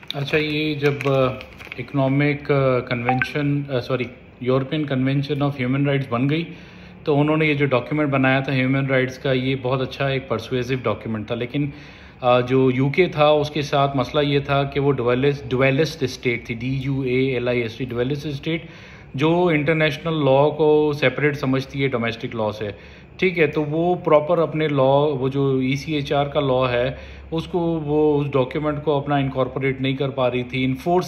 अच्छा, ये जब economic convention European convention of human rights बन गई, तो उन्होंने ये जो डॉक्यूमेंट बनाया था ह्यूमन राइट्स का, ये बहुत अच्छा एक परसुएसिव डॉक्यूमेंट था। लेकिन जो यूके था उसके साथ मसला ये था कि वो डुअलिस्ट स्टेट थी, DUALIST, डुअलिस्ट स्टेट, जो इंटरनेशनल लॉ को सेपरेट समझती है डोमेस्टिक लॉ से। ठीक है, तो वो प्रॉपर अपने लॉ, वो जो ECHR का लॉ है उसको, वो उस डॉक्यूमेंट को अपना इनकॉर्पोरेट नहीं कर पा रही थी, इन्फोर्स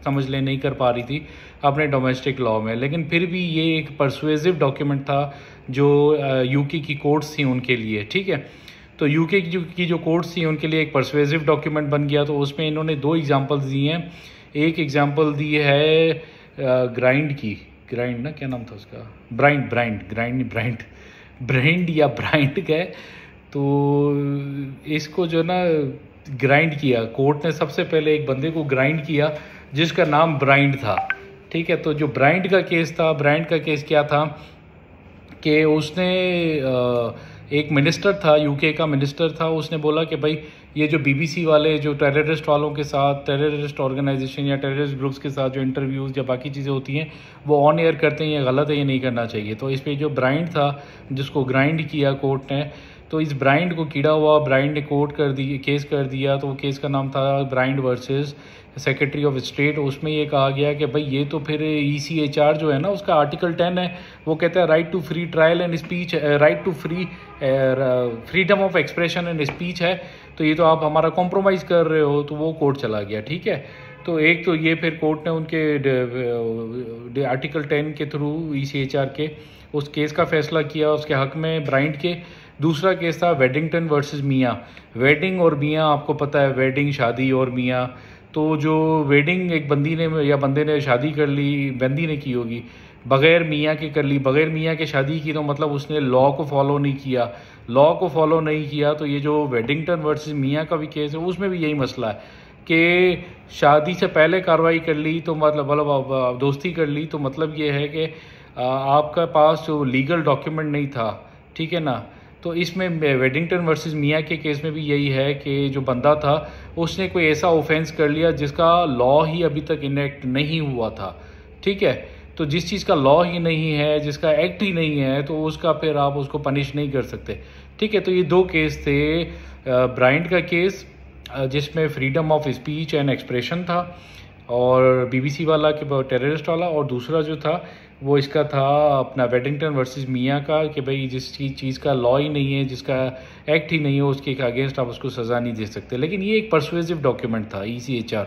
समझ ले नहीं कर पा रही थी अपने डोमेस्टिक लॉ में। लेकिन फिर भी ये एक परसुएसिव डॉक्यूमेंट था जो यूके की कोर्ट्स थी उनके लिए। ठीक है, तो यूके की जो कोर्ट्स थी उनके लिए एक परसुएसिव डॉक्यूमेंट बन गया। तो उसमें इन्होंने दो एग्जांपल्स दिए हैं। एक एग्जांपल दी है ग्राइंड की, ग्राइंड ना, क्या नाम था उसका, ब्राइंड या ब्राइंड का है। तो इसको जो ना ग्राइंड किया कोर्ट ने, सबसे पहले एक बंदे को ग्राइंड किया जिसका नाम ब्राइंड था। ठीक है, तो जो ब्राइंड का केस था, ब्राइंड का केस क्या था कि उसने एक मिनिस्टर था, यूके का मिनिस्टर था, उसने बोला कि भाई ये जो BBC वाले जो टेररिस्ट वालों के साथ, टेररिस्ट ऑर्गेनाइजेशन या टेररिस्ट ग्रुप्स के साथ जो इंटरव्यूज़ या बाकी चीज़ें होती हैं वो ऑन एयर करते हैं, ये गलत है, ये नहीं करना चाहिए। तो इस पर जो ब्राइंड था जिसको ग्राइंड किया कोर्ट ने, तो इस ब्राइंड को कीड़ा हुआ, ब्राइंड ने केस कर दिया। तो वो केस का नाम था Brian versus secretary of state. उसमें ये कहा गया कि भाई ये तो फिर ECHR जो है ना, उसका आर्टिकल 10 है, वो कहता है right to free trial and speech, right to freedom of expression and speech है, तो ये तो आप हमारा कॉम्प्रोमाइज़ कर रहे हो। तो वो कोर्ट चला गया। ठीक है, तो एक तो ये फिर कोर्ट ने उनके आर्टिकल 10 के थ्रू ECHR के उस केस का फैसला किया उसके हक में, ब्राइंड के। दूसरा केस था वेडिंगटन वर्सेस मियाँ। वेडिंग और मियाँ, आपको पता है, वेडिंग शादी और मियाँ। तो जो वेडिंग एक बंदी ने या बंदे ने शादी कर ली, बंदी ने की होगी, बग़ैर मियाँ के कर ली, बग़ैर मियाँ के शादी की, तो मतलब उसने लॉ को फॉलो नहीं किया। लॉ को फॉलो नहीं किया तो ये जो वेडिंगटन वर्सेस मियाँ का भी केस है, उसमें भी यही मसला है कि शादी से पहले कार्रवाई कर ली तो मतलब दोस्ती कर ली, तो मतलब ये है कि आपका पास जो लीगल डॉक्यूमेंट नहीं था। ठीक है ना, तो इसमें वेडिंगटन वर्सेस मियाँ के केस में भी यही है कि जो बंदा था उसने कोई ऐसा ऑफेंस कर लिया जिसका लॉ ही अभी तक इनेक्ट नहीं हुआ था। ठीक है, तो जिस चीज़ का लॉ ही नहीं है, जिसका एक्ट ही नहीं है, तो उसका फिर आप उसको पनिश नहीं कर सकते। ठीक है, तो ये दो केस थे, ब्राइंड का केस जिसमें freedom of speech and expression था, और BBC वाला के टेररिस्ट वाला, और दूसरा जो था वो इसका था अपना वेडिंगटन वर्सेस मियाँ का, कि भाई जिस चीज़ का लॉ ही नहीं है, जिसका एक्ट ही नहीं है, उसके अगेंस्ट आप उसको सज़ा नहीं दे सकते। लेकिन ये एक परसुएसिव डॉक्यूमेंट था ECHR।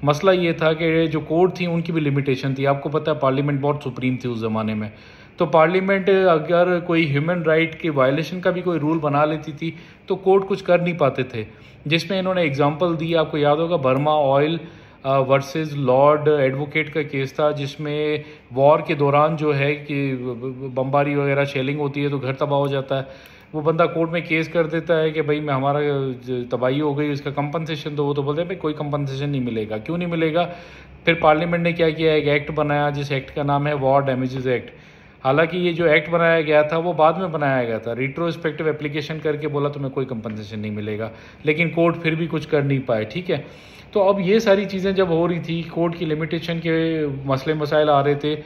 मसला ये था कि जो कोर्ट थी उनकी भी लिमिटेशन थी। आपको पता है पार्लियामेंट बहुत सुप्रीम थी उस ज़माने में, तो पार्लियामेंट अगर कोई ह्यूमन राइट के वायलेशन का भी कोई रूल बना लेती थी तो कोर्ट कुछ कर नहीं पाते थे। जिसमें इन्होंने एग्जांपल दी, आपको याद होगा, Burma oil versus Lord advocate का केस था, जिसमें वॉर के दौरान जो है कि बमबारी वगैरह शेलिंग होती है तो घर तबाह हो जाता है। वो बंदा कोर्ट में केस कर देता है कि भाई मैं हमारा तबाही हो गई, इसका कंपनसेशन दो। वो तो बोलते हैं भाई कोई कंपनसेशन नहीं मिलेगा। क्यों नहीं मिलेगा? फिर पार्लियामेंट ने क्या किया, एक एक्ट बनाया जिस एक्ट का नाम है वॉर डैमेजेस एक्ट। हालांकि ये जो एक्ट बनाया गया था वो बाद में बनाया गया था, रिट्रोस्पेक्टिव एप्लीकेशन करके बोला तुम्हें कोई कंपनसेशन नहीं मिलेगा, लेकिन कोर्ट फिर भी कुछ कर नहीं पाए। ठीक है, तो अब ये सारी चीज़ें जब हो रही थी, कोर्ट की लिमिटेशन के मसले मसाइल आ रहे थे,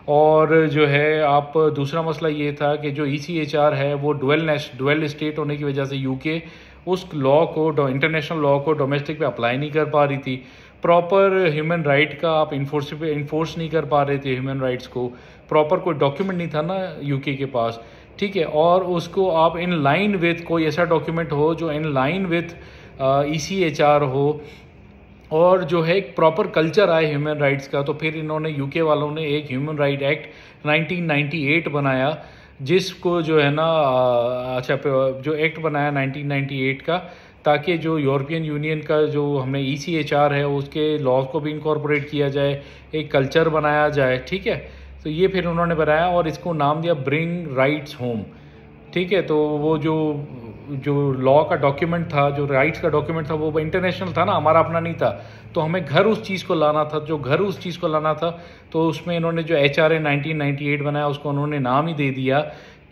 और जो है आप दूसरा मसला ये था कि जो ECHR है वो डुअल स्टेट होने की वजह से यूके उस लॉ को, इंटरनेशनल लॉ को डोमेस्टिक पे अप्लाई नहीं कर पा रही थी। प्रॉपर ह्यूमन राइट का आप इन्फोर्स नहीं कर पा रहे थे ह्यूमन राइट्स को। प्रॉपर कोई डॉक्यूमेंट नहीं था ना यूके के पास। ठीक है, और उसको आप इन लाइन विथ कोई ऐसा डॉक्यूमेंट हो जो इन लाइन विथ ECHR हो, और जो है एक प्रॉपर कल्चर आए ह्यूमन राइट्स का। तो फिर इन्होंने यूके वालों ने एक ह्यूमन राइट एक्ट 1998 बनाया, जिसको जो है ना जो एक्ट बनाया 1998 का, ताकि जो यूरोपियन यूनियन का जो हमने ECHR है उसके लॉज को भी इंकॉर्पोरेट किया जाए, एक कल्चर बनाया जाए। ठीक है, तो ये फिर उन्होंने बनाया और इसको नाम दिया ब्रिंग राइट्स होम। ठीक है, तो वो जो लॉ का डॉक्यूमेंट था, जो राइट्स का डॉक्यूमेंट था, वो इंटरनेशनल था ना, हमारा अपना नहीं था। तो हमें घर उस चीज़ को लाना था, उस चीज़ को लाना था। तो उसमें इन्होंने जो HRA 1998 बनाया उसको उन्होंने नाम ही दे दिया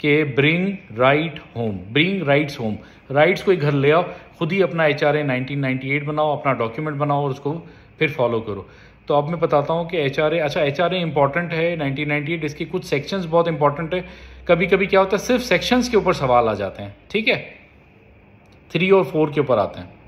कि bring right home, bring rights home, rights कोई घर ले आओ, खुद ही अपना HRA 1998 बनाओ, अपना डॉक्यूमेंट बनाओ और उसको फिर फॉलो करो। तो अब मैं बताता हूँ कि HRA, अच्छा HRA इंपॉर्टेंट है 1998, इसके कुछ सेक्शंस बहुत इंपॉर्टेंट है। कभी कभी क्या होता है सिर्फ सेक्शंस के ऊपर सवाल आ जाते हैं, ठीक है, 3 और 4 के ऊपर आते हैं।